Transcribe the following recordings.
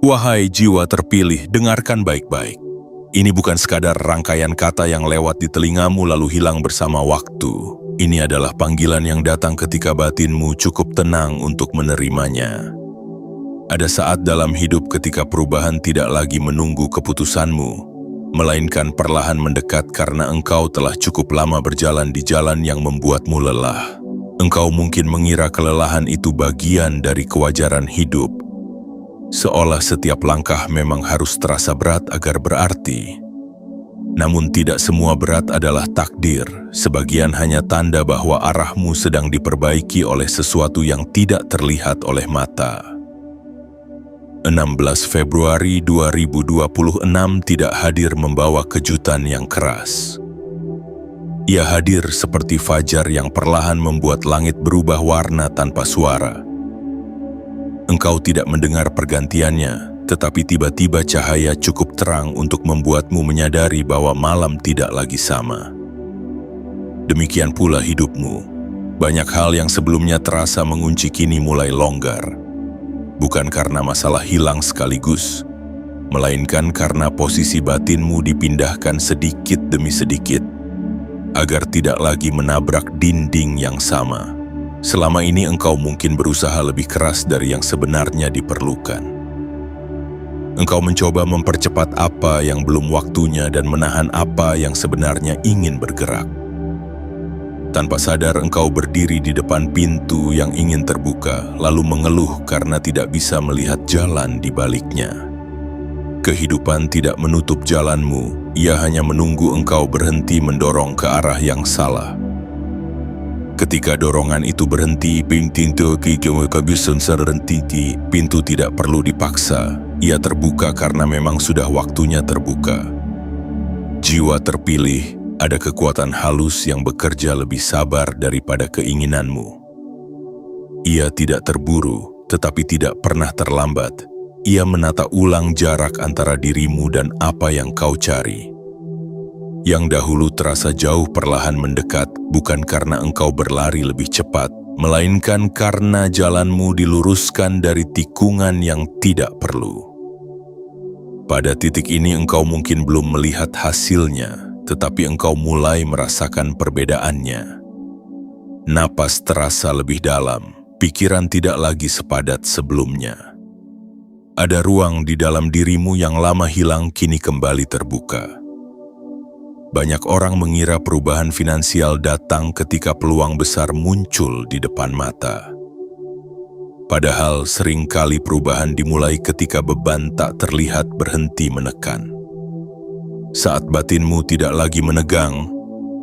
Wahai jiwa terpilih, dengarkan baik-baik. Ini bukan sekadar rangkaian kata yang lewat di telingamu lalu hilang bersama waktu. Ini adalah panggilan yang datang ketika batinmu cukup tenang untuk menerimanya. Ada saat dalam hidup ketika perubahan tidak lagi menunggu keputusanmu, melainkan perlahan mendekat karena engkau telah cukup lama berjalan di jalan yang membuatmu lelah. Engkau mungkin mengira kelelahan itu bagian dari kewajaran hidup, seolah setiap langkah memang harus terasa berat agar berarti. Namun tidak semua berat adalah takdir, sebagian hanya tanda bahwa arahmu sedang diperbaiki oleh sesuatu yang tidak terlihat oleh mata. 16 Februari 2026 tidak hadir membawa kejutan yang keras. Ia hadir seperti fajar yang perlahan membuat langit berubah warna tanpa suara. Engkau tidak mendengar pergantiannya, tetapi tiba-tiba cahaya cukup terang untuk membuatmu menyadari bahwa malam tidak lagi sama. Demikian pula hidupmu. Banyak hal yang sebelumnya terasa mengunci kini mulai longgar. Bukan karena masalah hilang sekaligus, melainkan karena posisi batinmu dipindahkan sedikit demi sedikit, agar tidak lagi menabrak dinding yang sama. Selama ini engkau mungkin berusaha lebih keras dari yang sebenarnya diperlukan. Engkau mencoba mempercepat apa yang belum waktunya dan menahan apa yang sebenarnya ingin bergerak. Tanpa sadar engkau berdiri di depan pintu yang ingin terbuka, lalu mengeluh karena tidak bisa melihat jalan di baliknya. Kehidupan tidak menutup jalanmu, ia hanya menunggu engkau berhenti mendorong ke arah yang salah. Ketika dorongan itu berhenti, pintu tidak perlu dipaksa, ia terbuka karena memang sudah waktunya terbuka. Jiwa terpilih, ada kekuatan halus yang bekerja lebih sabar daripada keinginanmu. Ia tidak terburu, tetapi tidak pernah terlambat. Ia menata ulang jarak antara dirimu dan apa yang kau cari. Yang dahulu terasa jauh perlahan mendekat, bukan karena engkau berlari lebih cepat, melainkan karena jalanmu diluruskan dari tikungan yang tidak perlu. Pada titik ini engkau mungkin belum melihat hasilnya, tetapi engkau mulai merasakan perbedaannya. Napas terasa lebih dalam, pikiran tidak lagi sepadat sebelumnya. Ada ruang di dalam dirimu yang lama hilang kini kembali terbuka. Banyak orang mengira perubahan finansial datang ketika peluang besar muncul di depan mata. Padahal seringkali perubahan dimulai ketika beban tak terlihat berhenti menekan. Saat batinmu tidak lagi menegang,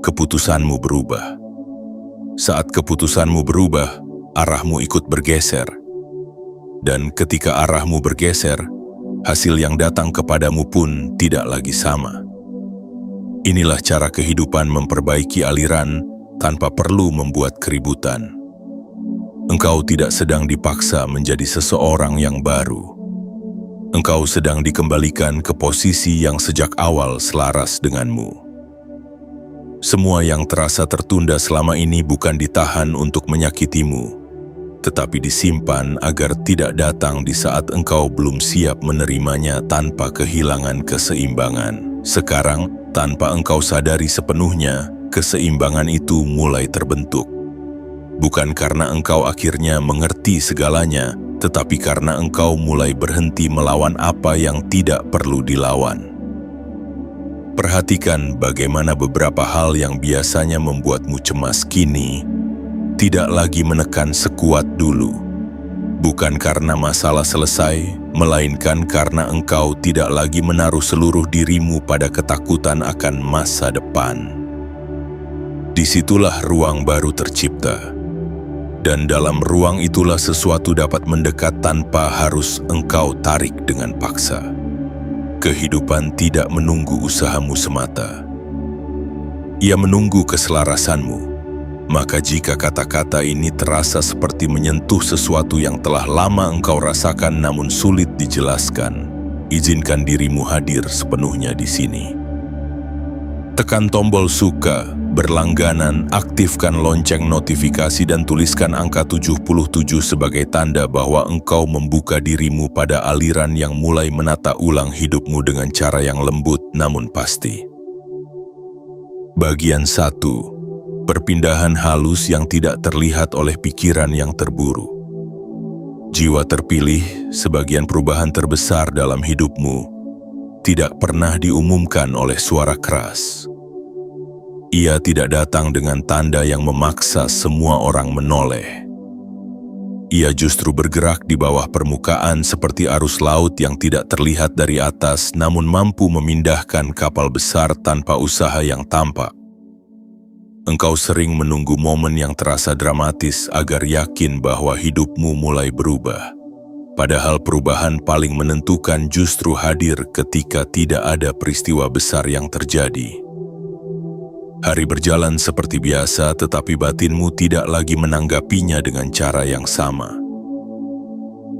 keputusanmu berubah. Saat keputusanmu berubah, arahmu ikut bergeser. Dan ketika arahmu bergeser, hasil yang datang kepadamu pun tidak lagi sama. Inilah cara kehidupan memperbaiki aliran tanpa perlu membuat keributan. Engkau tidak sedang dipaksa menjadi seseorang yang baru. Engkau sedang dikembalikan ke posisi yang sejak awal selaras denganmu. Semua yang terasa tertunda selama ini bukan ditahan untuk menyakitimu, tetapi disimpan agar tidak datang di saat engkau belum siap menerimanya tanpa kehilangan keseimbangan. Sekarang, tanpa engkau sadari sepenuhnya, keseimbangan itu mulai terbentuk. Bukan karena engkau akhirnya mengerti segalanya, tetapi karena engkau mulai berhenti melawan apa yang tidak perlu dilawan. Perhatikan bagaimana beberapa hal yang biasanya membuatmu cemas kini tidak lagi menekan sekuat dulu. Bukan karena masalah selesai, melainkan karena engkau tidak lagi menaruh seluruh dirimu pada ketakutan akan masa depan. Disitulah ruang baru tercipta. Dan dalam ruang itulah sesuatu dapat mendekat tanpa harus engkau tarik dengan paksa. Kehidupan tidak menunggu usahamu semata. Ia menunggu keselarasanmu. Maka jika kata-kata ini terasa seperti menyentuh sesuatu yang telah lama engkau rasakan namun sulit dijelaskan, izinkan dirimu hadir sepenuhnya di sini. Tekan tombol suka, berlangganan, aktifkan lonceng notifikasi dan tuliskan angka 77 sebagai tanda bahwa engkau membuka dirimu pada aliran yang mulai menata ulang hidupmu dengan cara yang lembut namun pasti. Bagian 1. Perpindahan halus yang tidak terlihat oleh pikiran yang terburu. Jiwa terpilih, sebagian perubahan terbesar dalam hidupmu tidak pernah diumumkan oleh suara keras. Ia tidak datang dengan tanda yang memaksa semua orang menoleh. Ia justru bergerak di bawah permukaan seperti arus laut yang tidak terlihat dari atas namun mampu memindahkan kapal besar tanpa usaha yang tampak. Engkau sering menunggu momen yang terasa dramatis agar yakin bahwa hidupmu mulai berubah. Padahal perubahan paling menentukan justru hadir ketika tidak ada peristiwa besar yang terjadi. Hari berjalan seperti biasa, tetapi batinmu tidak lagi menanggapinya dengan cara yang sama.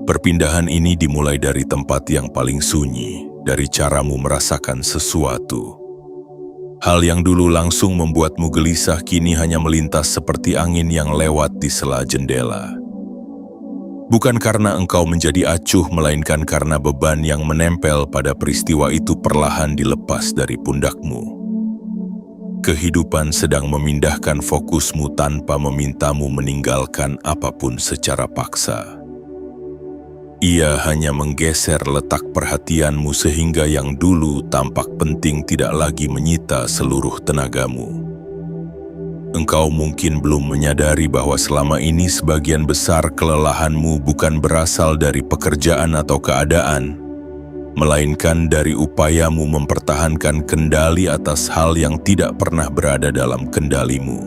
Perpindahan ini dimulai dari tempat yang paling sunyi, dari caramu merasakan sesuatu. Hal yang dulu langsung membuatmu gelisah kini hanya melintas seperti angin yang lewat di sela jendela. Bukan karena engkau menjadi acuh, melainkan karena beban yang menempel pada peristiwa itu perlahan dilepas dari pundakmu. Kehidupan sedang memindahkan fokusmu tanpa memintamu meninggalkan apapun secara paksa. Ia hanya menggeser letak perhatianmu sehingga yang dulu tampak penting tidak lagi menyita seluruh tenagamu. Engkau mungkin belum menyadari bahwa selama ini sebagian besar kelelahanmu bukan berasal dari pekerjaan atau keadaan, melainkan dari upayamu mempertahankan kendali atas hal yang tidak pernah berada dalam kendalimu.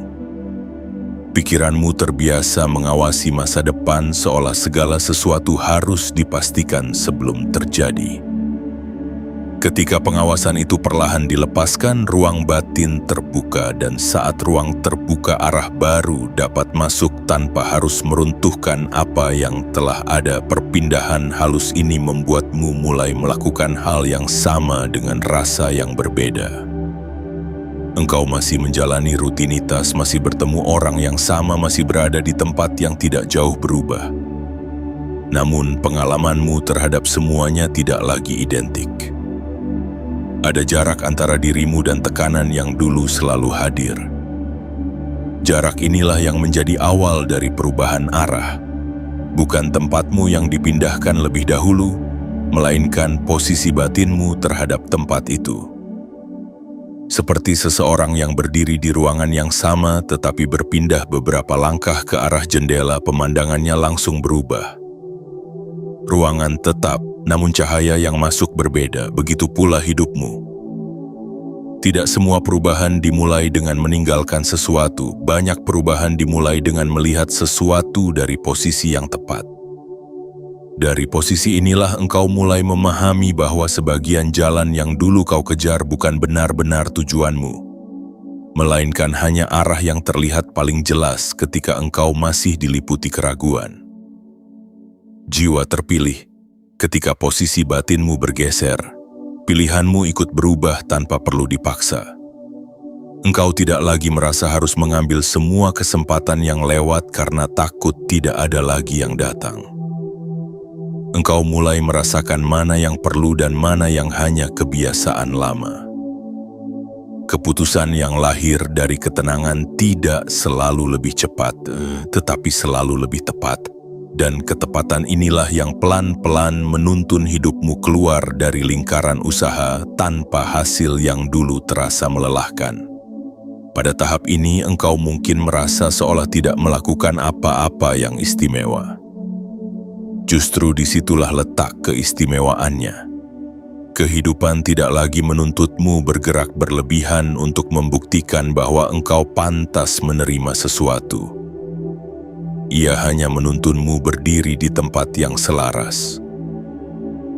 Pikiranmu terbiasa mengawasi masa depan seolah segala sesuatu harus dipastikan sebelum terjadi. Ketika pengawasan itu perlahan dilepaskan, ruang batin terbuka, dan saat ruang terbuka arah baru dapat masuk tanpa harus meruntuhkan apa yang telah ada. Perpindahan halus ini membuatmu mulai melakukan hal yang sama dengan rasa yang berbeda. Engkau masih menjalani rutinitas, masih bertemu orang yang sama, masih berada di tempat yang tidak jauh berubah. Namun pengalamanmu terhadap semuanya tidak lagi identik. Ada jarak antara dirimu dan tekanan yang dulu selalu hadir. Jarak inilah yang menjadi awal dari perubahan arah. Bukan tempatmu yang dipindahkan lebih dahulu, melainkan posisi batinmu terhadap tempat itu. Seperti seseorang yang berdiri di ruangan yang sama tetapi berpindah beberapa langkah ke arah jendela, pemandangannya langsung berubah. Ruangan tetap, namun cahaya yang masuk berbeda, begitu pula hidupmu. Tidak semua perubahan dimulai dengan meninggalkan sesuatu, banyak perubahan dimulai dengan melihat sesuatu dari posisi yang tepat. Dari posisi inilah engkau mulai memahami bahwa sebagian jalan yang dulu kau kejar bukan benar-benar tujuanmu, melainkan hanya arah yang terlihat paling jelas ketika engkau masih diliputi keraguan. Jiwa terpilih, ketika posisi batinmu bergeser, pilihanmu ikut berubah tanpa perlu dipaksa. Engkau tidak lagi merasa harus mengambil semua kesempatan yang lewat karena takut tidak ada lagi yang datang. Engkau mulai merasakan mana yang perlu dan mana yang hanya kebiasaan lama. Keputusan yang lahir dari ketenangan tidak selalu lebih cepat, tetapi selalu lebih tepat. Dan ketepatan inilah yang pelan-pelan menuntun hidupmu keluar dari lingkaran usaha tanpa hasil yang dulu terasa melelahkan. Pada tahap ini engkau mungkin merasa seolah tidak melakukan apa-apa yang istimewa. Justru disitulah letak keistimewaannya. Kehidupan tidak lagi menuntutmu bergerak berlebihan untuk membuktikan bahwa engkau pantas menerima sesuatu. Ia hanya menuntunmu berdiri di tempat yang selaras.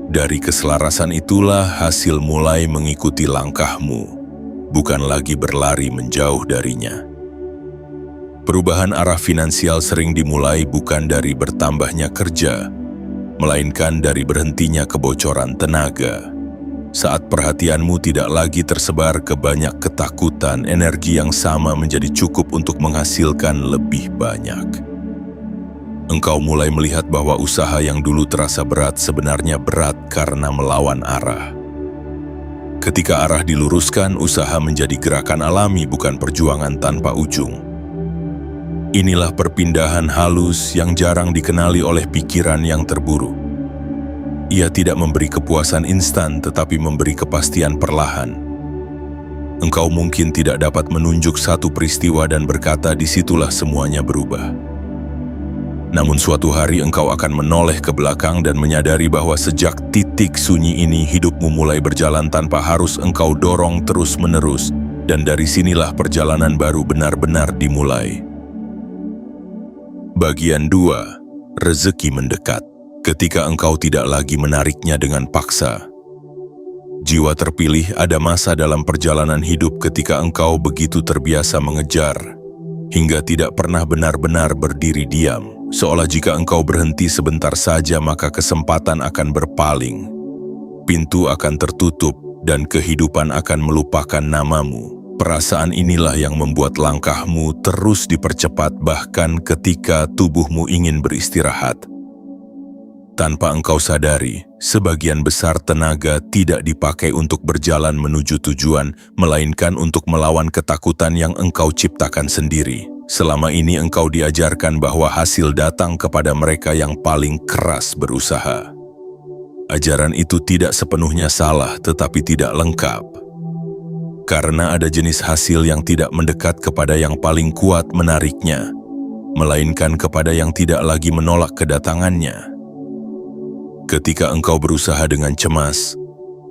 Dari keselarasan itulah hasil mulai mengikuti langkahmu, bukan lagi berlari menjauh darinya. Perubahan arah finansial sering dimulai bukan dari bertambahnya kerja, melainkan dari berhentinya kebocoran tenaga. Saat perhatianmu tidak lagi tersebar ke banyak ketakutan, energi yang sama menjadi cukup untuk menghasilkan lebih banyak. Engkau mulai melihat bahwa usaha yang dulu terasa berat sebenarnya berat karena melawan arah. Ketika arah diluruskan, usaha menjadi gerakan alami, bukan perjuangan tanpa ujung. Inilah perpindahan halus yang jarang dikenali oleh pikiran yang terburu. Ia tidak memberi kepuasan instan, tetapi memberi kepastian perlahan. Engkau mungkin tidak dapat menunjuk satu peristiwa dan berkata, "Disitulah semuanya berubah." Namun suatu hari engkau akan menoleh ke belakang dan menyadari bahwa sejak titik sunyi ini hidupmu mulai berjalan tanpa harus engkau dorong terus-menerus, dan dari sinilah perjalanan baru benar-benar dimulai. Bagian 2. Rezeki mendekat. Ketika engkau tidak lagi menariknya dengan paksa. Jiwa terpilih ada masa dalam perjalanan hidup ketika engkau begitu terbiasa mengejar, hingga tidak pernah benar-benar berdiri diam. Seolah jika engkau berhenti sebentar saja maka kesempatan akan berpaling, pintu akan tertutup, dan kehidupan akan melupakan namamu. Perasaan inilah yang membuat langkahmu terus dipercepat bahkan ketika tubuhmu ingin beristirahat. Tanpa engkau sadari, sebagian besar tenaga tidak dipakai untuk berjalan menuju tujuan, melainkan untuk melawan ketakutan yang engkau ciptakan sendiri. Selama ini engkau diajarkan bahwa hasil datang kepada mereka yang paling keras berusaha. Ajaran itu tidak sepenuhnya salah, tetapi tidak lengkap. Karena ada jenis hasil yang tidak mendekat kepada yang paling kuat menariknya, melainkan kepada yang tidak lagi menolak kedatangannya. Ketika engkau berusaha dengan cemas,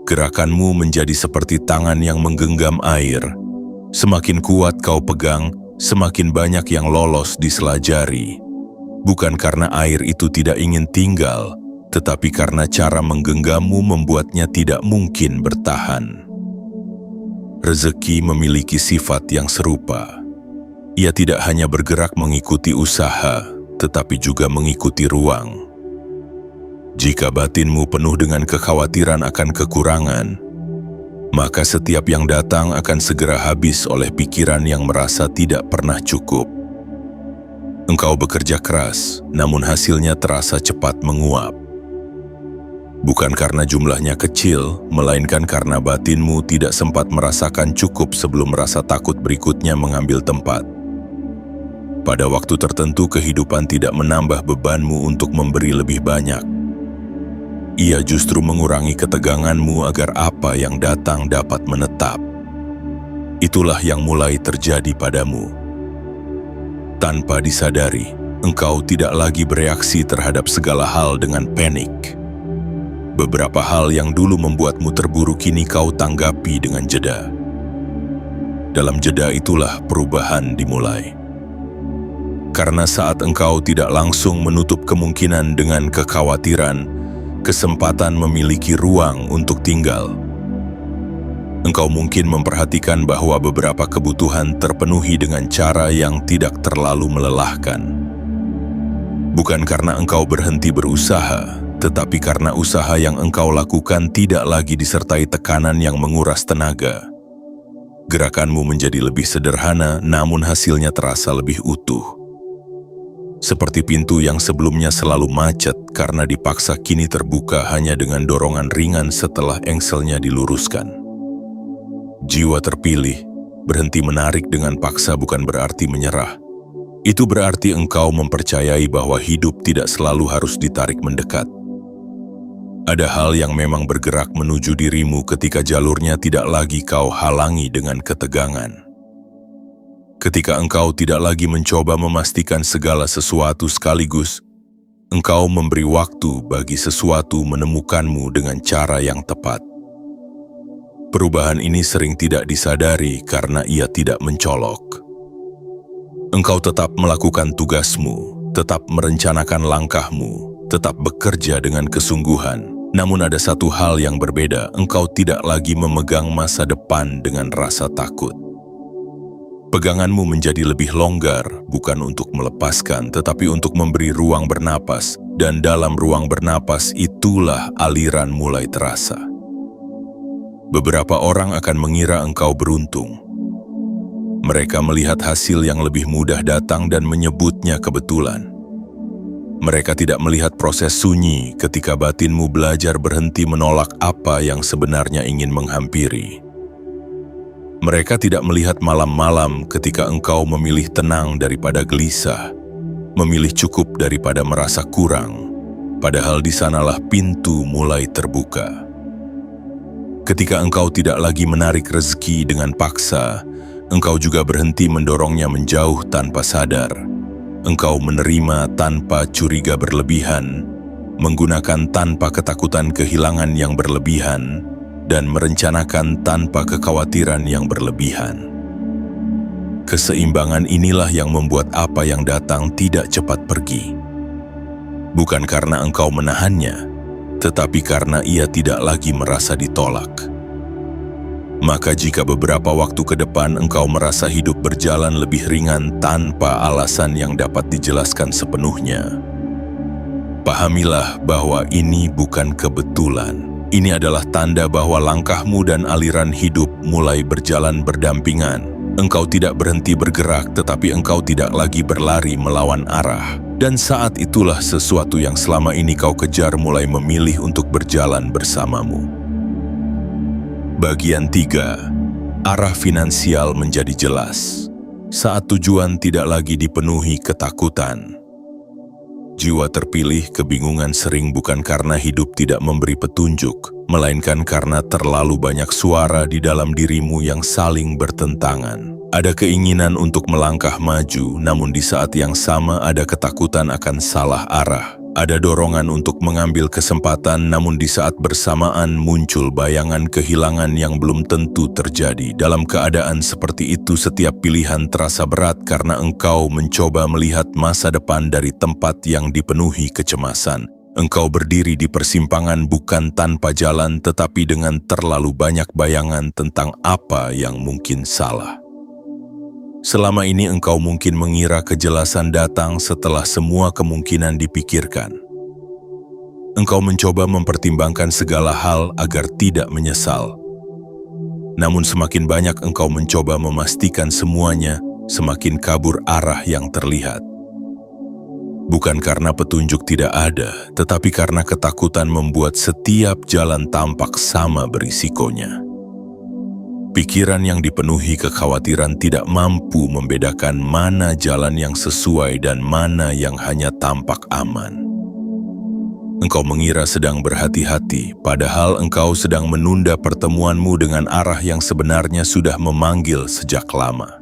gerakanmu menjadi seperti tangan yang menggenggam air. Semakin kuat kau pegang, semakin banyak yang lolos di sela jari. Bukan karena air itu tidak ingin tinggal, tetapi karena cara menggenggammu membuatnya tidak mungkin bertahan. Rezeki memiliki sifat yang serupa. Ia tidak hanya bergerak mengikuti usaha, tetapi juga mengikuti ruang. Jika batinmu penuh dengan kekhawatiran akan kekurangan, maka setiap yang datang akan segera habis oleh pikiran yang merasa tidak pernah cukup. Engkau bekerja keras, namun hasilnya terasa cepat menguap. Bukan karena jumlahnya kecil, melainkan karena batinmu tidak sempat merasakan cukup sebelum rasa takut berikutnya mengambil tempat. Pada waktu tertentu kehidupan tidak menambah bebanmu untuk memberi lebih banyak. Ia justru mengurangi keteganganmu agar apa yang datang dapat menetap. Itulah yang mulai terjadi padamu. Tanpa disadari, engkau tidak lagi bereaksi terhadap segala hal dengan panik. Beberapa hal yang dulu membuatmu terburu kini kau tanggapi dengan jeda. Dalam jeda itulah perubahan dimulai. Karena saat engkau tidak langsung menutup kemungkinan dengan kekhawatiran, kesempatan memiliki ruang untuk tinggal. Engkau mungkin memperhatikan bahwa beberapa kebutuhan terpenuhi dengan cara yang tidak terlalu melelahkan. Bukan karena engkau berhenti berusaha, tetapi karena usaha yang engkau lakukan tidak lagi disertai tekanan yang menguras tenaga. Gerakanmu menjadi lebih sederhana, namun hasilnya terasa lebih utuh. Seperti pintu yang sebelumnya selalu macet karena dipaksa kini terbuka hanya dengan dorongan ringan setelah engselnya diluruskan. Jiwa terpilih, berhenti menarik dengan paksa bukan berarti menyerah. Itu berarti engkau mempercayai bahwa hidup tidak selalu harus ditarik mendekat. Ada hal yang memang bergerak menuju dirimu ketika jalurnya tidak lagi kau halangi dengan ketegangan. Ketika engkau tidak lagi mencoba memastikan segala sesuatu sekaligus, engkau memberi waktu bagi sesuatu menemukanmu dengan cara yang tepat. Perubahan ini sering tidak disadari karena ia tidak mencolok. Engkau tetap melakukan tugasmu, tetap merencanakan langkahmu, tetap bekerja dengan kesungguhan. Namun ada satu hal yang berbeda, engkau tidak lagi memegang masa depan dengan rasa takut. Peganganmu menjadi lebih longgar, bukan untuk melepaskan, tetapi untuk memberi ruang bernapas, dan dalam ruang bernapas itulah aliran mulai terasa. Beberapa orang akan mengira engkau beruntung. Mereka melihat hasil yang lebih mudah datang dan menyebutnya kebetulan. Mereka tidak melihat proses sunyi ketika batinmu belajar berhenti menolak apa yang sebenarnya ingin menghampiri. Mereka tidak melihat malam-malam ketika engkau memilih tenang daripada gelisah, memilih cukup daripada merasa kurang, padahal di sanalah pintu mulai terbuka. Ketika engkau tidak lagi menarik rezeki dengan paksa, engkau juga berhenti mendorongnya menjauh tanpa sadar. Engkau menerima tanpa curiga berlebihan, menggunakan tanpa ketakutan kehilangan yang berlebihan, dan merencanakan tanpa kekhawatiran yang berlebihan. Keseimbangan inilah yang membuat apa yang datang tidak cepat pergi. Bukan karena engkau menahannya, tetapi karena ia tidak lagi merasa ditolak. Maka jika beberapa waktu ke depan engkau merasa hidup berjalan lebih ringan tanpa alasan yang dapat dijelaskan sepenuhnya, pahamilah bahwa ini bukan kebetulan. Ini adalah tanda bahwa langkahmu dan aliran hidup mulai berjalan berdampingan. Engkau tidak berhenti bergerak, tetapi engkau tidak lagi berlari melawan arah. Dan saat itulah sesuatu yang selama ini kau kejar mulai memilih untuk berjalan bersamamu. Bagian 3. Arah finansial menjadi jelas. Saat tujuan tidak lagi dipenuhi ketakutan. Jiwa terpilih kebingungan sering bukan karena hidup tidak memberi petunjuk, melainkan karena terlalu banyak suara di dalam dirimu yang saling bertentangan. Ada keinginan untuk melangkah maju, namun di saat yang sama ada ketakutan akan salah arah. Ada dorongan untuk mengambil kesempatan, namun di saat bersamaan muncul bayangan kehilangan yang belum tentu terjadi. Dalam keadaan seperti itu, setiap pilihan terasa berat karena engkau mencoba melihat masa depan dari tempat yang dipenuhi kecemasan. Engkau berdiri di persimpangan bukan tanpa jalan, tetapi dengan terlalu banyak bayangan tentang apa yang mungkin salah. Selama ini engkau mungkin mengira kejelasan datang setelah semua kemungkinan dipikirkan. Engkau mencoba mempertimbangkan segala hal agar tidak menyesal. Namun semakin banyak engkau mencoba memastikan semuanya, semakin kabur arah yang terlihat. Bukan karena petunjuk tidak ada, tetapi karena ketakutan membuat setiap jalan tampak sama berisikonya. Pikiran yang dipenuhi kekhawatiran tidak mampu membedakan mana jalan yang sesuai dan mana yang hanya tampak aman. Engkau mengira sedang berhati-hati, padahal engkau sedang menunda pertemuanmu dengan arah yang sebenarnya sudah memanggil sejak lama.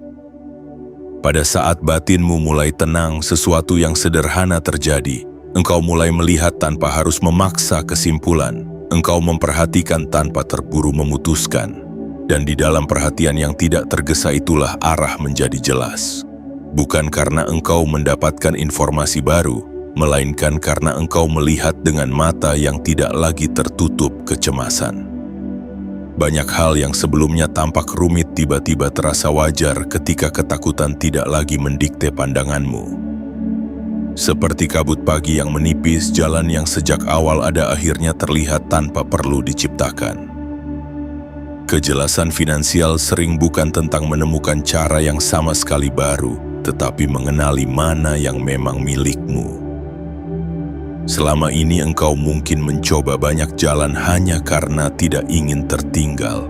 Pada saat batinmu mulai tenang, sesuatu yang sederhana terjadi. Engkau mulai melihat tanpa harus memaksa kesimpulan. Engkau memperhatikan tanpa terburu memutuskan. Dan di dalam perhatian yang tidak tergesa itulah arah menjadi jelas. Bukan karena engkau mendapatkan informasi baru, melainkan karena engkau melihat dengan mata yang tidak lagi tertutup kecemasan. Banyak hal yang sebelumnya tampak rumit tiba-tiba terasa wajar ketika ketakutan tidak lagi mendikte pandanganmu. Seperti kabut pagi yang menipis, jalan yang sejak awal ada akhirnya terlihat tanpa perlu diciptakan. Kejelasan finansial sering bukan tentang menemukan cara yang sama sekali baru, tetapi mengenali mana yang memang milikmu. Selama ini engkau mungkin mencoba banyak jalan hanya karena tidak ingin tertinggal.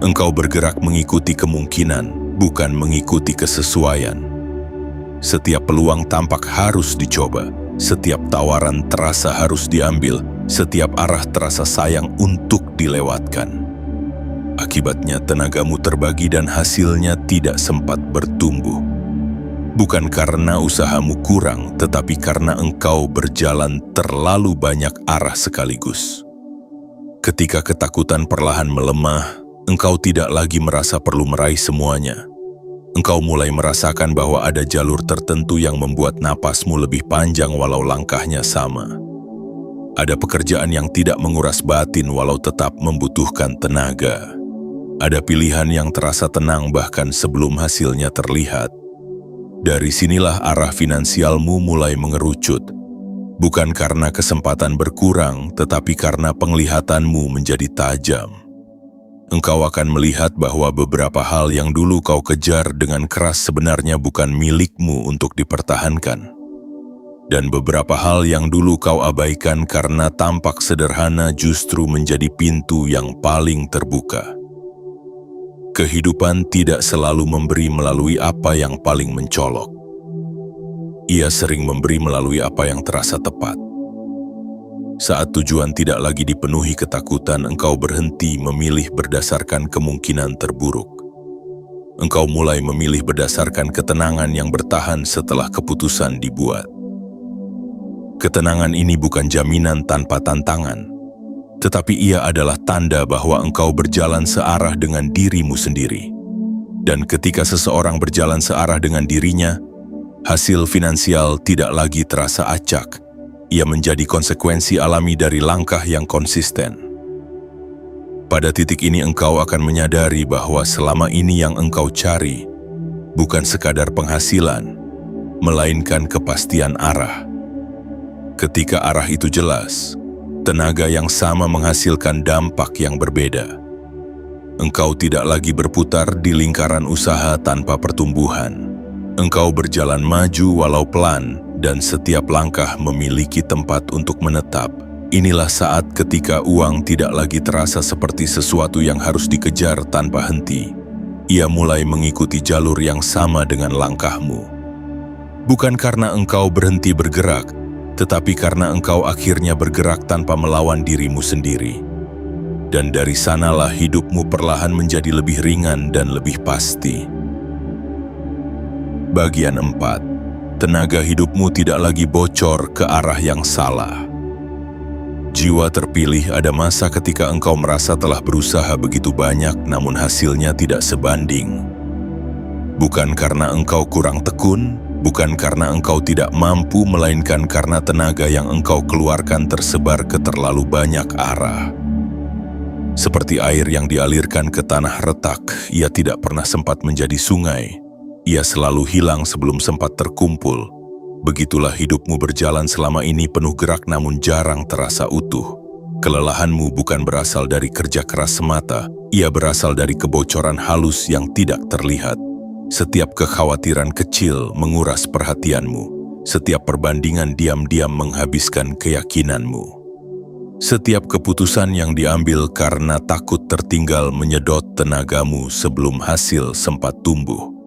Engkau bergerak mengikuti kemungkinan, bukan mengikuti kesesuaian. Setiap peluang tampak harus dicoba, setiap tawaran terasa harus diambil, setiap arah terasa sayang untuk dilewatkan. Akibatnya tenagamu terbagi dan hasilnya tidak sempat bertumbuh. Bukan karena usahamu kurang, tetapi karena engkau berjalan terlalu banyak arah sekaligus. Ketika ketakutan perlahan melemah, engkau tidak lagi merasa perlu meraih semuanya. Engkau mulai merasakan bahwa ada jalur tertentu yang membuat napasmu lebih panjang walau langkahnya sama. Ada pekerjaan yang tidak menguras batin walau tetap membutuhkan tenaga. Ada pilihan yang terasa tenang bahkan sebelum hasilnya terlihat. Dari sinilah arah finansialmu mulai mengerucut. Bukan karena kesempatan berkurang, tetapi karena penglihatanmu menjadi tajam. engkau akan melihat bahwa beberapa hal yang dulu kau kejar dengan keras sebenarnya bukan milikmu untuk dipertahankan. Dan beberapa hal yang dulu kau abaikan karena tampak sederhana justru menjadi pintu yang paling terbuka. Kehidupan tidak selalu memberi melalui apa yang paling mencolok. Ia sering memberi melalui apa yang terasa tepat. Saat tujuan tidak lagi dipenuhi ketakutan, engkau berhenti memilih berdasarkan kemungkinan terburuk. Engkau mulai memilih berdasarkan ketenangan yang bertahan setelah keputusan dibuat. Ketenangan ini bukan jaminan tanpa tantangan, tetapi ia adalah tanda bahwa engkau berjalan searah dengan dirimu sendiri. Dan ketika seseorang berjalan searah dengan dirinya, hasil finansial tidak lagi terasa acak. Ia menjadi konsekuensi alami dari langkah yang konsisten. Pada titik ini engkau akan menyadari bahwa selama ini yang engkau cari bukan sekadar penghasilan, melainkan kepastian arah. Ketika arah itu jelas, tenaga yang sama menghasilkan dampak yang berbeda. Engkau tidak lagi berputar di lingkaran usaha tanpa pertumbuhan. Engkau berjalan maju walau pelan, dan setiap langkah memiliki tempat untuk menetap. Inilah saat ketika uang tidak lagi terasa seperti sesuatu yang harus dikejar tanpa henti. Ia mulai mengikuti jalur yang sama dengan langkahmu. Bukan karena engkau berhenti bergerak, tetapi karena engkau akhirnya bergerak tanpa melawan dirimu sendiri. Dan dari sanalah hidupmu perlahan menjadi lebih ringan dan lebih pasti. Bagian 4. Tenaga hidupmu tidak lagi bocor ke arah yang salah. Jiwa terpilih ada masa ketika engkau merasa telah berusaha begitu banyak namun hasilnya tidak sebanding. Bukan karena engkau kurang tekun, bukan karena engkau tidak mampu, melainkan karena tenaga yang engkau keluarkan tersebar ke terlalu banyak arah. Seperti air yang dialirkan ke tanah retak, ia tidak pernah sempat menjadi sungai. Ia selalu hilang sebelum sempat terkumpul. Begitulah hidupmu berjalan selama ini, penuh gerak namun jarang terasa utuh. Kelelahanmu bukan berasal dari kerja keras semata, ia berasal dari kebocoran halus yang tidak terlihat. Setiap kekhawatiran kecil menguras perhatianmu. Setiap perbandingan diam-diam menghabiskan keyakinanmu. Setiap keputusan yang diambil karena takut tertinggal menyedot tenagamu sebelum hasil sempat tumbuh.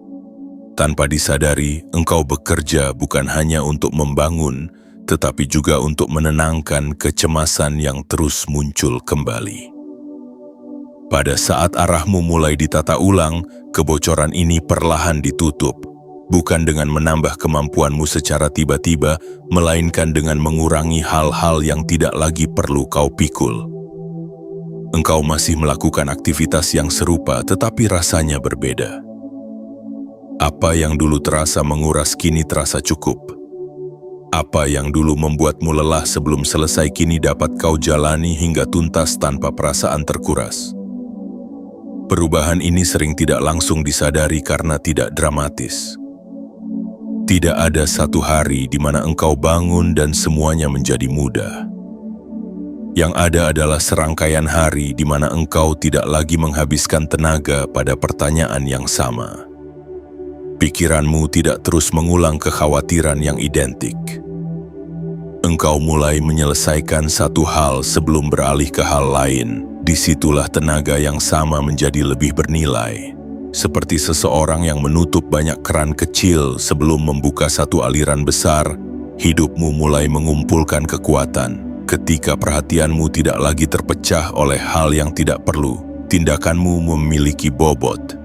Tanpa disadari, engkau bekerja bukan hanya untuk membangun, tetapi juga untuk menenangkan kecemasan yang terus muncul kembali. Pada saat arahmu mulai ditata ulang, kebocoran ini perlahan ditutup, bukan dengan menambah kemampuanmu secara tiba-tiba, melainkan dengan mengurangi hal-hal yang tidak lagi perlu kau pikul. Engkau masih melakukan aktivitas yang serupa, tetapi rasanya berbeda. Apa yang dulu terasa menguras kini terasa cukup. Apa yang dulu membuatmu lelah sebelum selesai kini dapat kau jalani hingga tuntas tanpa perasaan terkuras. Perubahan ini sering tidak langsung disadari karena tidak dramatis. Tidak ada satu hari di mana engkau bangun dan semuanya menjadi mudah. Yang ada adalah serangkaian hari di mana engkau tidak lagi menghabiskan tenaga pada pertanyaan yang sama. Pikiranmu tidak terus mengulang kekhawatiran yang identik. Engkau mulai menyelesaikan satu hal sebelum beralih ke hal lain. Disitulah tenaga yang sama menjadi lebih bernilai. Seperti seseorang yang menutup banyak keran kecil sebelum membuka satu aliran besar, hidupmu mulai mengumpulkan kekuatan. Ketika perhatianmu tidak lagi terpecah oleh hal yang tidak perlu, tindakanmu memiliki bobot.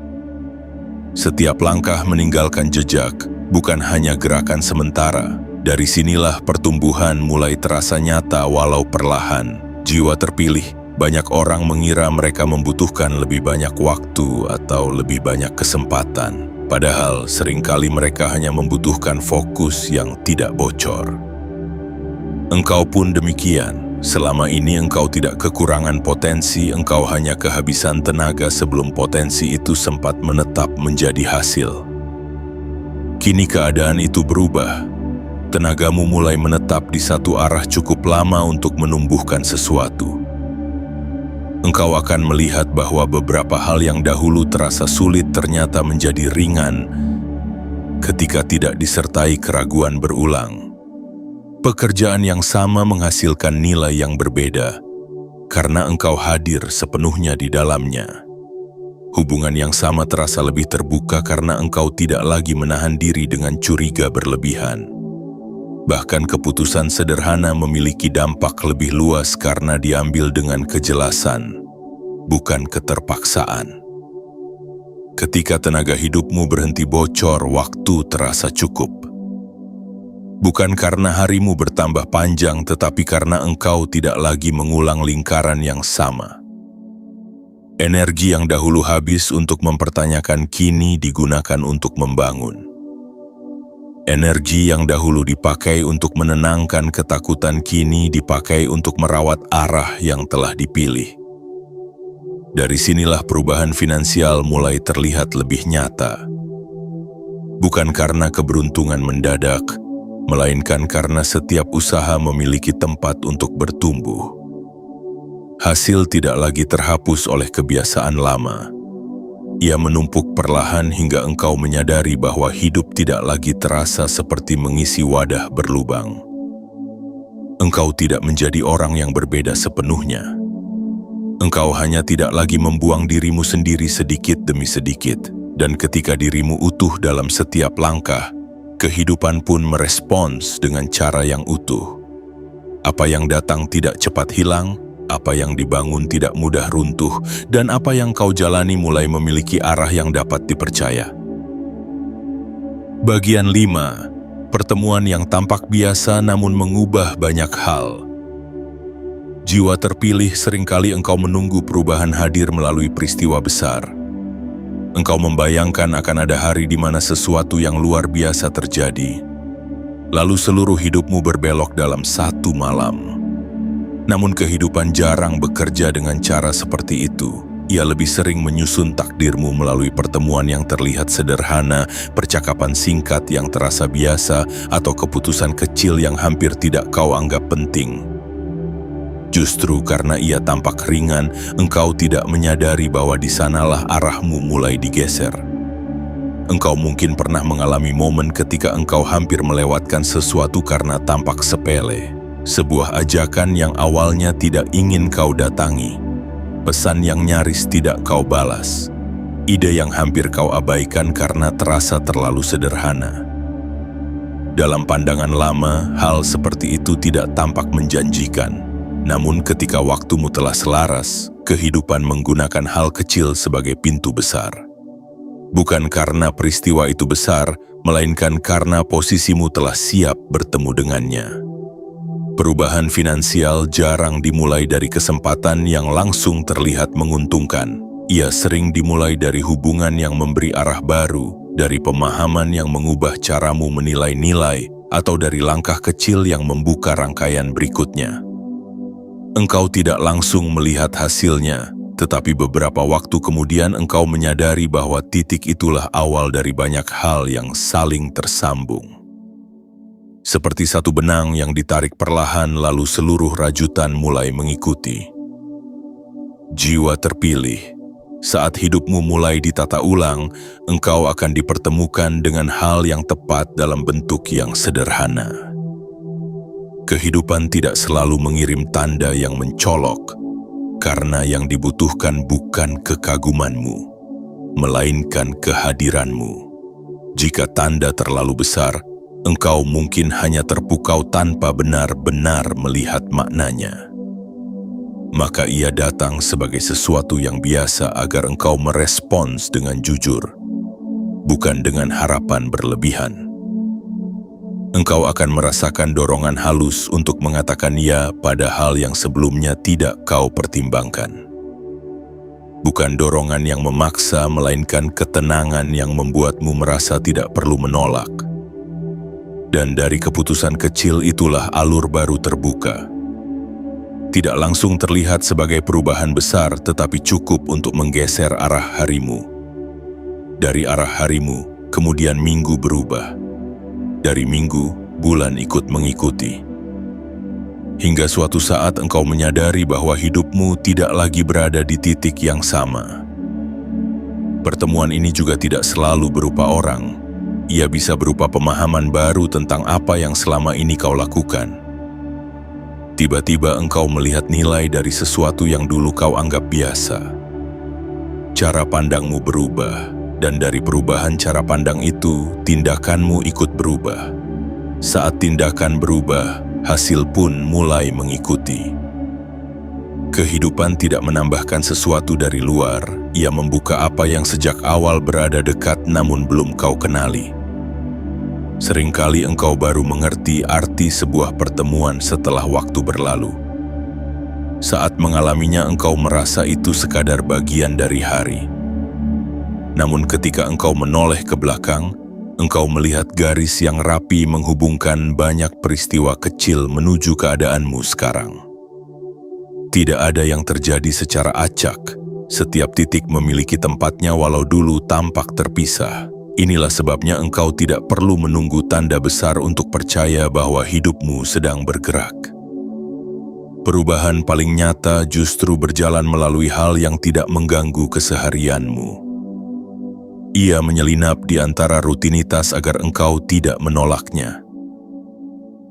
Setiap langkah meninggalkan jejak, bukan hanya gerakan sementara. Dari sinilah pertumbuhan mulai terasa nyata walau perlahan. Jiwa terpilih, banyak orang mengira mereka membutuhkan lebih banyak waktu atau lebih banyak kesempatan. Padahal seringkali mereka hanya membutuhkan fokus yang tidak bocor. Engkau pun demikian. Selama ini engkau tidak kekurangan potensi, engkau hanya kehabisan tenaga sebelum potensi itu sempat menetap menjadi hasil. Kini keadaan itu berubah. Tenagamu mulai menetap di satu arah cukup lama untuk menumbuhkan sesuatu. Engkau akan melihat bahwa beberapa hal yang dahulu terasa sulit ternyata menjadi ringan ketika tidak disertai keraguan berulang. Pekerjaan yang sama menghasilkan nilai yang berbeda karena engkau hadir sepenuhnya di dalamnya. Hubungan yang sama terasa lebih terbuka karena engkau tidak lagi menahan diri dengan curiga berlebihan. Bahkan keputusan sederhana memiliki dampak lebih luas karena diambil dengan kejelasan, bukan keterpaksaan. Ketika tenaga hidupmu berhenti bocor, waktu terasa cukup. Bukan karena harimu bertambah panjang, tetapi karena engkau tidak lagi mengulang lingkaran yang sama. Energi yang dahulu habis untuk mempertanyakan kini digunakan untuk membangun. Energi yang dahulu dipakai untuk menenangkan ketakutan kini dipakai untuk merawat arah yang telah dipilih. Dari sinilah perubahan finansial mulai terlihat lebih nyata. Bukan karena keberuntungan mendadak, melainkan karena setiap usaha memiliki tempat untuk bertumbuh. Hasil tidak lagi terhapus oleh kebiasaan lama. Ia menumpuk perlahan hingga engkau menyadari bahwa hidup tidak lagi terasa seperti mengisi wadah berlubang. Engkau tidak menjadi orang yang berbeda sepenuhnya. Engkau hanya tidak lagi membuang dirimu sendiri sedikit demi sedikit, dan ketika dirimu utuh dalam setiap langkah, kehidupan pun merespons dengan cara yang utuh. Apa yang datang tidak cepat hilang, apa yang dibangun tidak mudah runtuh, dan apa yang kau jalani mulai memiliki arah yang dapat dipercaya. Bagian 5. Pertemuan yang tampak biasa namun mengubah banyak hal. Jiwa terpilih seringkali engkau menunggu perubahan hadir melalui peristiwa besar. Engkau membayangkan akan ada hari di mana sesuatu yang luar biasa terjadi. Lalu seluruh hidupmu berbelok dalam satu malam. Namun kehidupan jarang bekerja dengan cara seperti itu. Ia lebih sering menyusun takdirmu melalui pertemuan yang terlihat sederhana, percakapan singkat yang terasa biasa, atau keputusan kecil yang hampir tidak kau anggap penting. Justru karena ia tampak ringan, engkau tidak menyadari bahwa di sanalah arahmu mulai digeser. Engkau mungkin pernah mengalami momen ketika engkau hampir melewatkan sesuatu karena tampak sepele. Sebuah ajakan yang awalnya tidak ingin kau datangi, pesan yang nyaris tidak kau balas, ide yang hampir kau abaikan karena terasa terlalu sederhana. Dalam pandangan lama, hal seperti itu tidak tampak menjanjikan. Namun ketika waktumu telah selaras, kehidupan menggunakan hal kecil sebagai pintu besar. Bukan karena peristiwa itu besar, melainkan karena posisimu telah siap bertemu dengannya. Perubahan finansial jarang dimulai dari kesempatan yang langsung terlihat menguntungkan. Ia sering dimulai dari hubungan yang memberi arah baru, dari pemahaman yang mengubah caramu menilai nilai, atau dari langkah kecil yang membuka rangkaian berikutnya. Engkau tidak langsung melihat hasilnya, tetapi beberapa waktu kemudian engkau menyadari bahwa titik itulah awal dari banyak hal yang saling tersambung. Seperti satu benang yang ditarik perlahan lalu seluruh rajutan mulai mengikuti. Jiwa terpilih, saat hidupmu mulai ditata ulang, engkau akan dipertemukan dengan hal yang tepat dalam bentuk yang sederhana. Kehidupan tidak selalu mengirim tanda yang mencolok, karena yang dibutuhkan bukan kekagumanmu, melainkan kehadiranmu. Jika tanda terlalu besar, engkau mungkin hanya terpukau tanpa benar-benar melihat maknanya. Maka ia datang sebagai sesuatu yang biasa agar engkau merespons dengan jujur, bukan dengan harapan berlebihan. Engkau akan merasakan dorongan halus untuk mengatakan ya pada hal yang sebelumnya tidak kau pertimbangkan. Bukan dorongan yang memaksa, melainkan ketenangan yang membuatmu merasa tidak perlu menolak. Dan dari keputusan kecil itulah alur baru terbuka. Tidak langsung terlihat sebagai perubahan besar, tetapi cukup untuk menggeser arah harimu. Dari arah harimu, kemudian minggu berubah. Dari minggu, bulan ikut mengikuti. Hingga suatu saat engkau menyadari bahwa hidupmu tidak lagi berada di titik yang sama. Pertemuan ini juga tidak selalu berupa orang. Ia bisa berupa pemahaman baru tentang apa yang selama ini kau lakukan. Tiba-tiba engkau melihat nilai dari sesuatu yang dulu kau anggap biasa. Cara pandangmu berubah, dan dari perubahan cara pandang itu, tindakanmu ikut berubah. Saat tindakan berubah, hasil pun mulai mengikuti. Kehidupan tidak menambahkan sesuatu dari luar, ia membuka apa yang sejak awal berada dekat namun belum kau kenali. Seringkali engkau baru mengerti arti sebuah pertemuan setelah waktu berlalu. Saat mengalaminya engkau merasa itu sekadar bagian dari hari. Namun ketika engkau menoleh ke belakang, engkau melihat garis yang rapi menghubungkan banyak peristiwa kecil menuju keadaanmu sekarang. Tidak ada yang terjadi secara acak. Setiap titik memiliki tempatnya walau dulu tampak terpisah. Inilah sebabnya engkau tidak perlu menunggu tanda besar untuk percaya bahwa hidupmu sedang bergerak. Perubahan paling nyata justru berjalan melalui hal yang tidak mengganggu keseharianmu. Ia menyelinap di antara rutinitas agar engkau tidak menolaknya.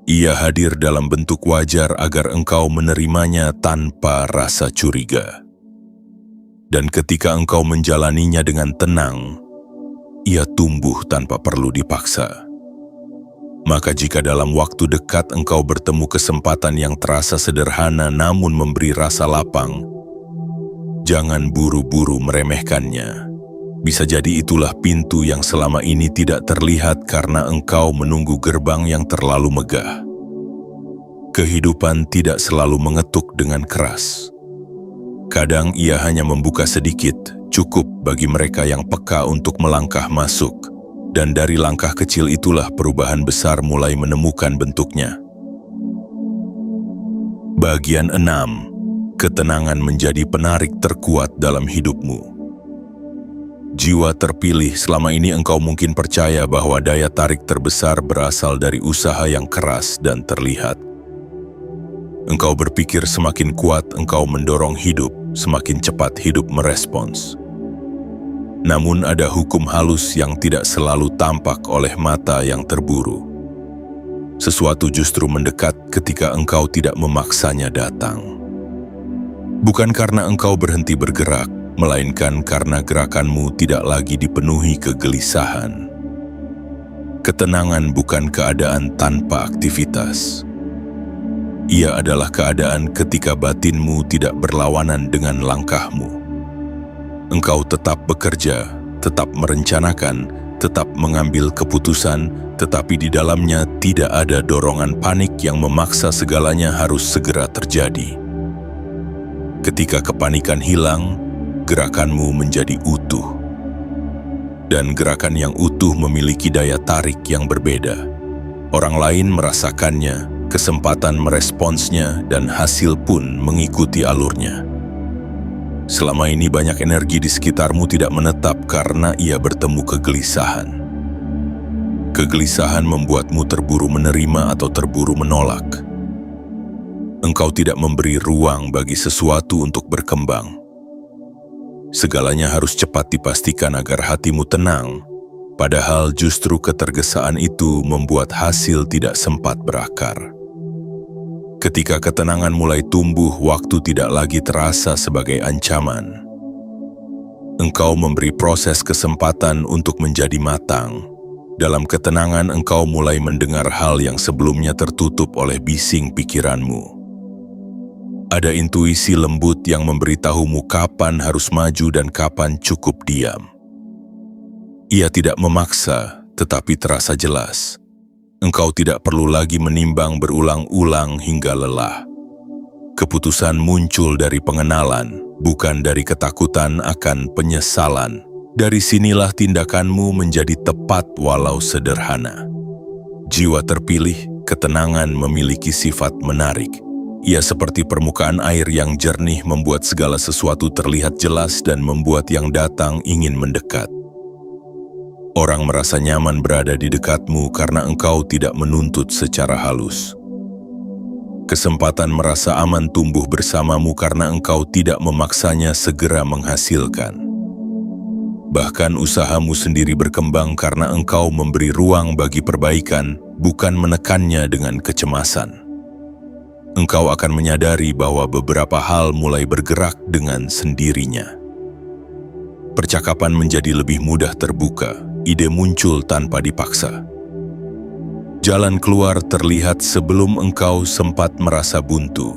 Ia hadir dalam bentuk wajar agar engkau menerimanya tanpa rasa curiga. Dan ketika engkau menjalaninya dengan tenang, ia tumbuh tanpa perlu dipaksa. Maka jika dalam waktu dekat engkau bertemu kesempatan yang terasa sederhana namun memberi rasa lapang, jangan buru-buru meremehkannya. Bisa jadi itulah pintu yang selama ini tidak terlihat karena engkau menunggu gerbang yang terlalu megah. Kehidupan tidak selalu mengetuk dengan keras. Kadang ia hanya membuka sedikit, cukup bagi mereka yang peka untuk melangkah masuk. Dan dari langkah kecil itulah perubahan besar mulai menemukan bentuknya. Bagian 6. Ketenangan menjadi penarik terkuat dalam hidupmu. Jiwa terpilih, selama ini engkau mungkin percaya bahwa daya tarik terbesar berasal dari usaha yang keras dan terlihat. Engkau berpikir semakin kuat engkau mendorong hidup, semakin cepat hidup merespons. Namun ada hukum halus yang tidak selalu tampak oleh mata yang terburu. Sesuatu justru mendekat ketika engkau tidak memaksanya datang. Bukan karena engkau berhenti bergerak, melainkan karena gerakanmu tidak lagi dipenuhi kegelisahan. Ketenangan bukan keadaan tanpa aktivitas. Ia adalah keadaan ketika batinmu tidak berlawanan dengan langkahmu. Engkau tetap bekerja, tetap merencanakan, tetap mengambil keputusan, tetapi di dalamnya tidak ada dorongan panik yang memaksa segalanya harus segera terjadi. Ketika kepanikan hilang, gerakanmu menjadi utuh. Dan gerakan yang utuh memiliki daya tarik yang berbeda. Orang lain merasakannya, kesempatan meresponsnya, dan hasil pun mengikuti alurnya. Selama ini banyak energi di sekitarmu tidak menetap karena ia bertemu kegelisahan. Kegelisahan membuatmu terburu menerima atau terburu menolak. Engkau tidak memberi ruang bagi sesuatu untuk berkembang. Segalanya harus cepat dipastikan agar hatimu tenang, padahal justru ketergesaan itu membuat hasil tidak sempat berakar. Ketika ketenangan mulai tumbuh, waktu tidak lagi terasa sebagai ancaman. Engkau memberi proses kesempatan untuk menjadi matang. Dalam ketenangan engkau mulai mendengar hal yang sebelumnya tertutup oleh bising pikiranmu. Ada intuisi lembut yang memberitahumu kapan harus maju dan kapan cukup diam. Ia tidak memaksa, tetapi terasa jelas. Engkau tidak perlu lagi menimbang berulang-ulang hingga lelah. Keputusan muncul dari pengenalan, bukan dari ketakutan akan penyesalan. Dari sinilah tindakanmu menjadi tepat walau sederhana. Jiwa terpilih, ketenangan memiliki sifat menarik. Ia seperti permukaan air yang jernih membuat segala sesuatu terlihat jelas dan membuat yang datang ingin mendekat. Orang merasa nyaman berada di dekatmu karena engkau tidak menuntut secara halus. Kesempatan merasa aman tumbuh bersamamu karena engkau tidak memaksanya segera menghasilkan. Bahkan usahamu sendiri berkembang karena engkau memberi ruang bagi perbaikan, bukan menekannya dengan kecemasan. Engkau akan menyadari bahwa beberapa hal mulai bergerak dengan sendirinya. Percakapan menjadi lebih mudah terbuka, ide muncul tanpa dipaksa. Jalan keluar terlihat sebelum engkau sempat merasa buntu.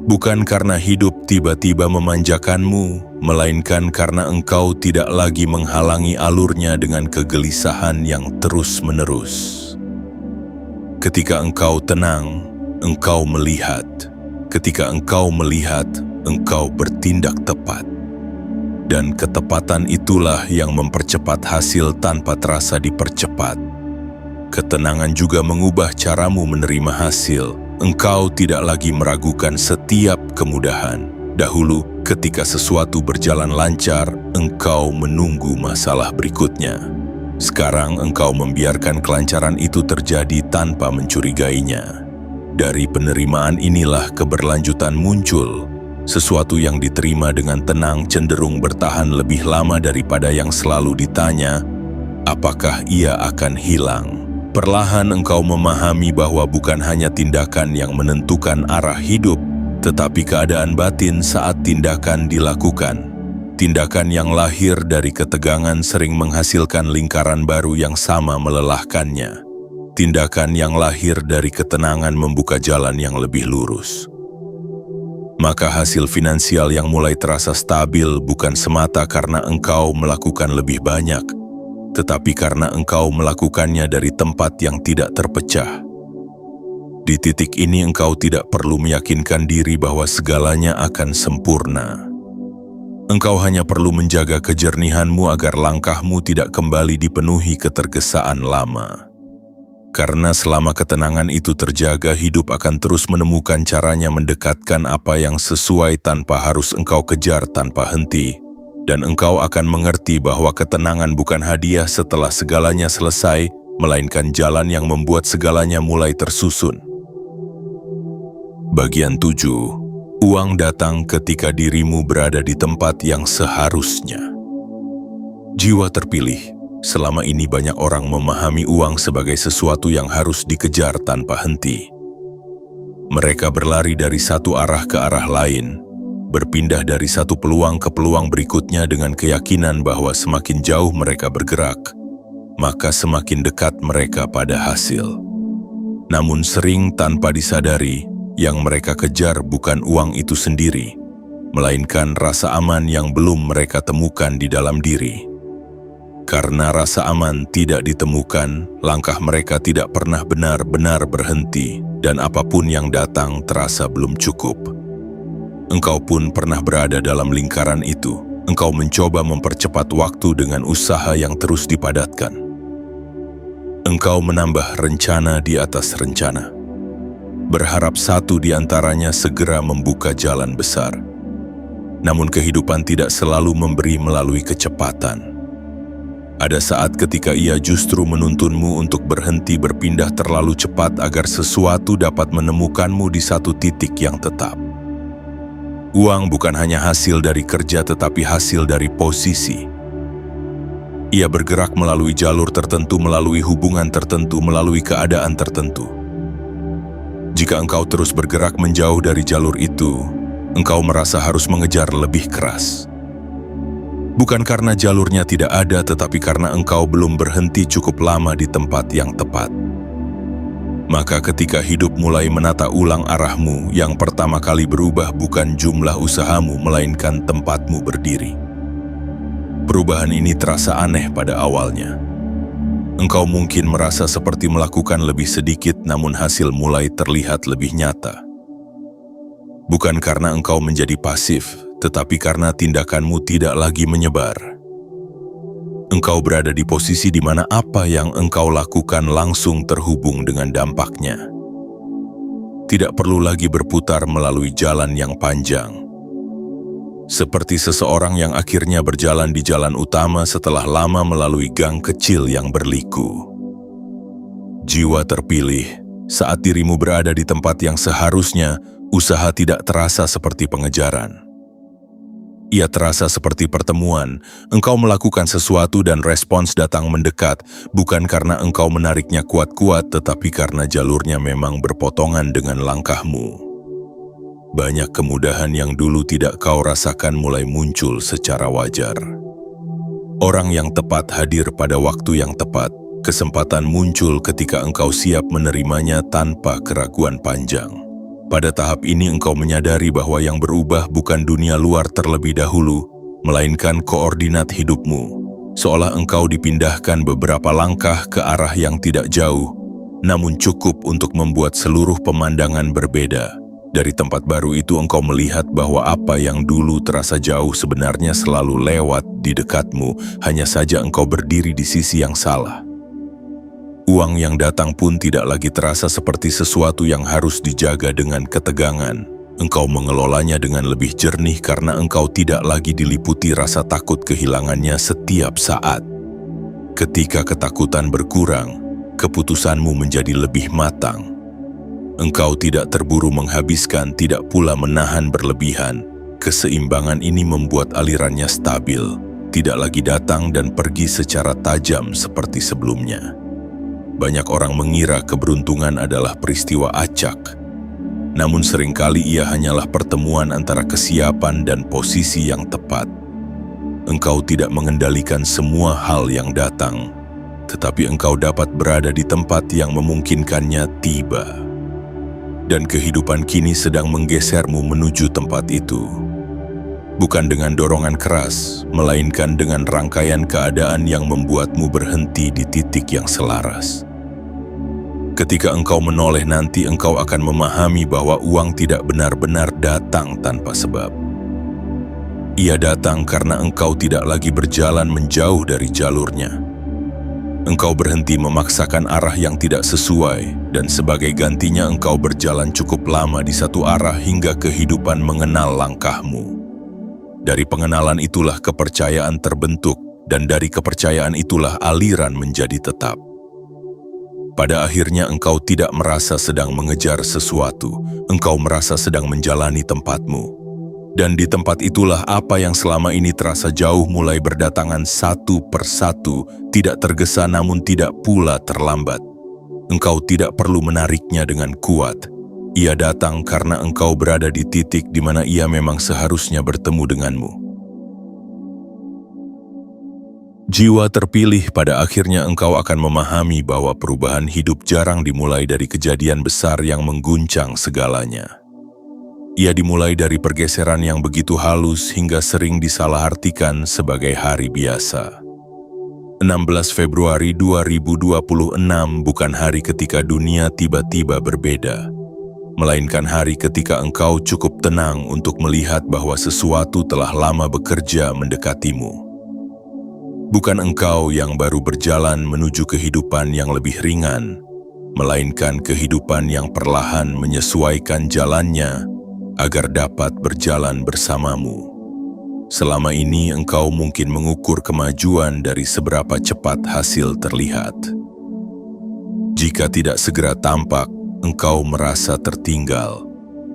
Bukan karena hidup tiba-tiba memanjakanmu, melainkan karena engkau tidak lagi menghalangi alurnya dengan kegelisahan yang terus-menerus. Ketika engkau tenang, engkau melihat. Ketika engkau melihat, engkau bertindak tepat. Dan ketepatan itulah yang mempercepat hasil tanpa terasa dipercepat. Ketenangan juga mengubah caramu menerima hasil. Engkau tidak lagi meragukan setiap kemudahan. Dahulu, ketika sesuatu berjalan lancar, engkau menunggu masalah berikutnya. Sekarang engkau membiarkan kelancaran itu terjadi tanpa mencurigainya. Dari penerimaan inilah keberlanjutan muncul. Sesuatu yang diterima dengan tenang cenderung bertahan lebih lama daripada yang selalu ditanya, apakah ia akan hilang? Perlahan engkau memahami bahwa bukan hanya tindakan yang menentukan arah hidup, tetapi keadaan batin saat tindakan dilakukan. Tindakan yang lahir dari ketegangan sering menghasilkan lingkaran baru yang sama melelahkannya. Tindakan yang lahir dari ketenangan membuka jalan yang lebih lurus. Maka hasil finansial yang mulai terasa stabil bukan semata karena engkau melakukan lebih banyak, tetapi karena engkau melakukannya dari tempat yang tidak terpecah. Di titik ini engkau tidak perlu meyakinkan diri bahwa segalanya akan sempurna. Engkau hanya perlu menjaga kejernihanmu agar langkahmu tidak kembali dipenuhi ketergesaan lama. Karena selama ketenangan itu terjaga, hidup akan terus menemukan caranya mendekatkan apa yang sesuai tanpa harus engkau kejar tanpa henti. Dan engkau akan mengerti bahwa ketenangan bukan hadiah setelah segalanya selesai, melainkan jalan yang membuat segalanya mulai tersusun. Bagian 7. Uang datang ketika dirimu berada di tempat yang seharusnya. Jiwa terpilih. Selama ini banyak orang memahami uang sebagai sesuatu yang harus dikejar tanpa henti. Mereka berlari dari satu arah ke arah lain, berpindah dari satu peluang ke peluang berikutnya dengan keyakinan bahwa semakin jauh mereka bergerak, maka semakin dekat mereka pada hasil. Namun sering tanpa disadari, yang mereka kejar bukan uang itu sendiri, melainkan rasa aman yang belum mereka temukan di dalam diri. Karena rasa aman tidak ditemukan, langkah mereka tidak pernah benar-benar berhenti, dan apapun yang datang terasa belum cukup. Engkau pun pernah berada dalam lingkaran itu. Engkau mencoba mempercepat waktu dengan usaha yang terus dipadatkan. Engkau menambah rencana di atas rencana, berharap satu di antaranya segera membuka jalan besar. Namun kehidupan tidak selalu memberi melalui kecepatan. Ada saat ketika ia justru menuntunmu untuk berhenti berpindah terlalu cepat agar sesuatu dapat menemukanmu di satu titik yang tetap. Uang bukan hanya hasil dari kerja tetapi hasil dari posisi. Ia bergerak melalui jalur tertentu, melalui hubungan tertentu, melalui keadaan tertentu. Jika engkau terus bergerak menjauh dari jalur itu, engkau merasa harus mengejar lebih keras. Bukan karena jalurnya tidak ada, tetapi karena engkau belum berhenti cukup lama di tempat yang tepat. Maka ketika hidup mulai menata ulang arahmu, yang pertama kali berubah bukan jumlah usahamu, melainkan tempatmu berdiri. Perubahan ini terasa aneh pada awalnya. Engkau mungkin merasa seperti melakukan lebih sedikit, namun hasil mulai terlihat lebih nyata. Bukan karena engkau menjadi pasif, tetapi karena tindakanmu tidak lagi menyebar. Engkau berada di posisi di mana apa yang engkau lakukan langsung terhubung dengan dampaknya. Tidak perlu lagi berputar melalui jalan yang panjang. Seperti seseorang yang akhirnya berjalan di jalan utama setelah lama melalui gang kecil yang berliku. Jiwa terpilih, Saat dirimu berada di tempat yang seharusnya, usaha tidak terasa seperti pengejaran. Ia terasa seperti pertemuan. Engkau melakukan sesuatu dan respons datang mendekat, bukan karena engkau menariknya kuat-kuat, tetapi karena jalurnya memang berpotongan dengan langkahmu. Banyak kemudahan yang dulu tidak kau rasakan mulai muncul secara wajar. Orang yang tepat hadir pada waktu yang tepat. Kesempatan muncul ketika engkau siap menerimanya tanpa keraguan panjang. Pada tahap ini engkau menyadari bahwa yang berubah bukan dunia luar terlebih dahulu, melainkan koordinat hidupmu. Seolah engkau dipindahkan beberapa langkah ke arah yang tidak jauh, namun cukup untuk membuat seluruh pemandangan berbeda. Dari tempat baru itu engkau melihat bahwa apa yang dulu terasa jauh sebenarnya selalu lewat di dekatmu, hanya saja engkau berdiri di sisi yang salah. Uang yang datang pun tidak lagi terasa seperti sesuatu yang harus dijaga dengan ketegangan. Engkau mengelolanya dengan lebih jernih karena engkau tidak lagi diliputi rasa takut kehilangannya setiap saat. Ketika ketakutan berkurang, keputusanmu menjadi lebih matang. Engkau tidak terburu menghabiskan, tidak pula menahan berlebihan. Keseimbangan ini membuat alirannya stabil, tidak lagi datang dan pergi secara tajam seperti sebelumnya. Banyak orang mengira keberuntungan adalah peristiwa acak. Namun seringkali ia hanyalah pertemuan antara kesiapan dan posisi yang tepat. Engkau tidak mengendalikan semua hal yang datang, tetapi engkau dapat berada di tempat yang memungkinkannya tiba. Dan kehidupan kini sedang menggesermu menuju tempat itu. Bukan dengan dorongan keras, melainkan dengan rangkaian keadaan yang membuatmu berhenti di titik yang selaras. Ketika engkau menoleh nanti, engkau akan memahami bahwa uang tidak benar-benar datang tanpa sebab. Ia datang karena engkau tidak lagi berjalan menjauh dari jalurnya. Engkau berhenti memaksakan arah yang tidak sesuai, dan sebagai gantinya engkau berjalan cukup lama di satu arah hingga kehidupan mengenal langkahmu. Dari pengenalan itulah kepercayaan terbentuk, dan dari kepercayaan itulah aliran menjadi tetap. Pada akhirnya engkau tidak merasa sedang mengejar sesuatu, engkau merasa sedang menjalani tempatmu. Dan di tempat itulah apa yang selama ini terasa jauh mulai berdatangan satu persatu, tidak tergesa namun tidak pula terlambat. Engkau tidak perlu menariknya dengan kuat. Ia datang karena engkau berada di titik di mana ia memang seharusnya bertemu denganmu. Jiwa terpilih, pada akhirnya engkau akan memahami bahwa perubahan hidup jarang dimulai dari kejadian besar yang mengguncang segalanya. Ia dimulai dari pergeseran yang begitu halus hingga sering disalahartikan sebagai hari biasa. 16 Februari 2026 bukan hari ketika dunia tiba-tiba berbeda, melainkan hari ketika engkau cukup tenang untuk melihat bahwa sesuatu telah lama bekerja mendekatimu. Bukan engkau yang baru berjalan menuju kehidupan yang lebih ringan, melainkan kehidupan yang perlahan menyesuaikan jalannya agar dapat berjalan bersamamu. Selama ini engkau mungkin mengukur kemajuan dari seberapa cepat hasil terlihat. Jika tidak segera tampak, engkau merasa tertinggal.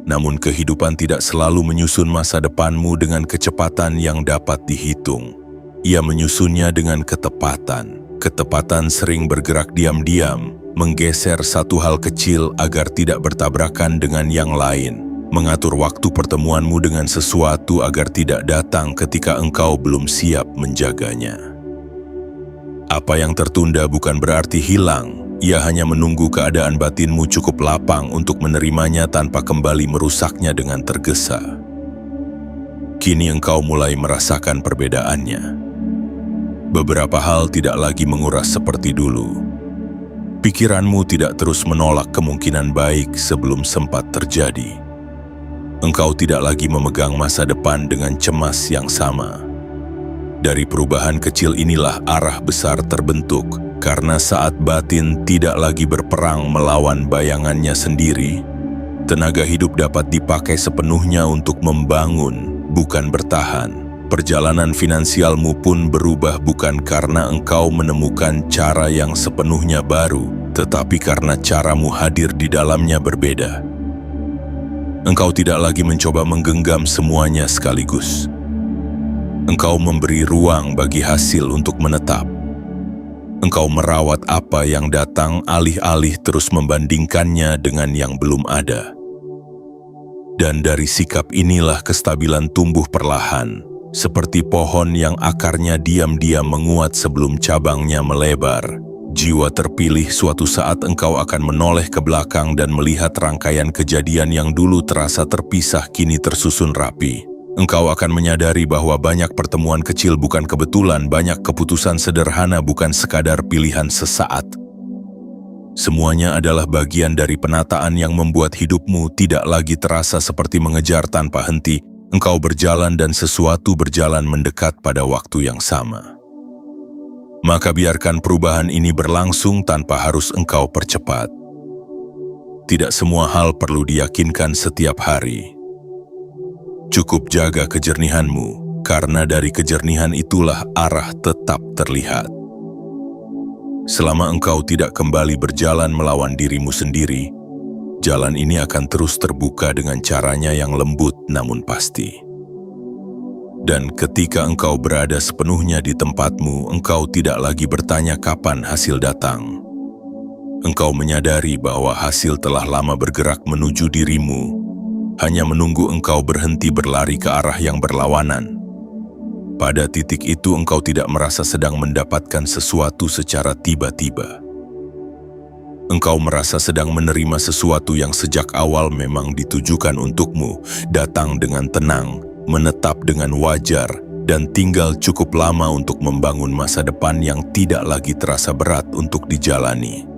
Namun kehidupan tidak selalu menyusun masa depanmu dengan kecepatan yang dapat dihitung. Ia menyusunnya dengan ketepatan. Ketepatan sering bergerak diam-diam, menggeser satu hal kecil agar tidak bertabrakan dengan yang lain, mengatur waktu pertemuanmu dengan sesuatu agar tidak datang ketika engkau belum siap menjaganya. Apa yang tertunda bukan berarti hilang, ia hanya menunggu keadaan batinmu cukup lapang untuk menerimanya tanpa kembali merusaknya dengan tergesa. Kini engkau mulai merasakan perbedaannya. Beberapa hal tidak lagi menguras seperti dulu. Pikiranmu tidak terus menolak kemungkinan baik sebelum sempat terjadi. Engkau tidak lagi memegang masa depan dengan cemas yang sama. Dari perubahan kecil inilah arah besar terbentuk, karena saat batin tidak lagi berperang melawan bayangannya sendiri, tenaga hidup dapat dipakai sepenuhnya untuk membangun, bukan bertahan. Perjalanan finansialmu pun berubah bukan karena engkau menemukan cara yang sepenuhnya baru, Tetapi karena caramu hadir di dalamnya berbeda, engkau tidak lagi mencoba menggenggam semuanya sekaligus. Engkau memberi ruang bagi hasil untuk menetap. Engkau merawat apa yang datang alih-alih terus membandingkannya dengan yang belum ada. Dan dari sikap inilah kestabilan tumbuh perlahan, seperti pohon yang akarnya diam-diam menguat sebelum cabangnya melebar. Jiwa terpilih, suatu saat engkau akan menoleh ke belakang dan melihat rangkaian kejadian yang dulu terasa terpisah kini tersusun rapi. Engkau akan menyadari bahwa banyak pertemuan kecil bukan kebetulan, banyak keputusan sederhana bukan sekadar pilihan sesaat. Semuanya adalah bagian dari penataan yang membuat hidupmu tidak lagi terasa seperti mengejar tanpa henti. Engkau berjalan dan sesuatu berjalan mendekat pada waktu yang sama. Maka biarkan perubahan ini berlangsung tanpa harus engkau percepat. Tidak semua hal perlu diyakinkan setiap hari. Cukup jaga kejernihanmu, karena dari kejernihan itulah arah tetap terlihat. Selama engkau tidak kembali berjalan melawan dirimu sendiri, jalan ini akan terus terbuka dengan caranya yang lembut namun pasti. Dan ketika engkau berada sepenuhnya di tempatmu, engkau tidak lagi bertanya kapan hasil datang. Engkau menyadari bahwa hasil telah lama bergerak menuju dirimu, hanya menunggu engkau berhenti berlari ke arah yang berlawanan. Pada titik itu engkau tidak merasa sedang mendapatkan sesuatu secara tiba-tiba. Engkau merasa sedang menerima sesuatu yang sejak awal memang ditujukan untukmu, datang dengan tenang, menetap dengan wajar, dan tinggal cukup lama untuk membangun masa depan yang tidak lagi terasa berat untuk dijalani.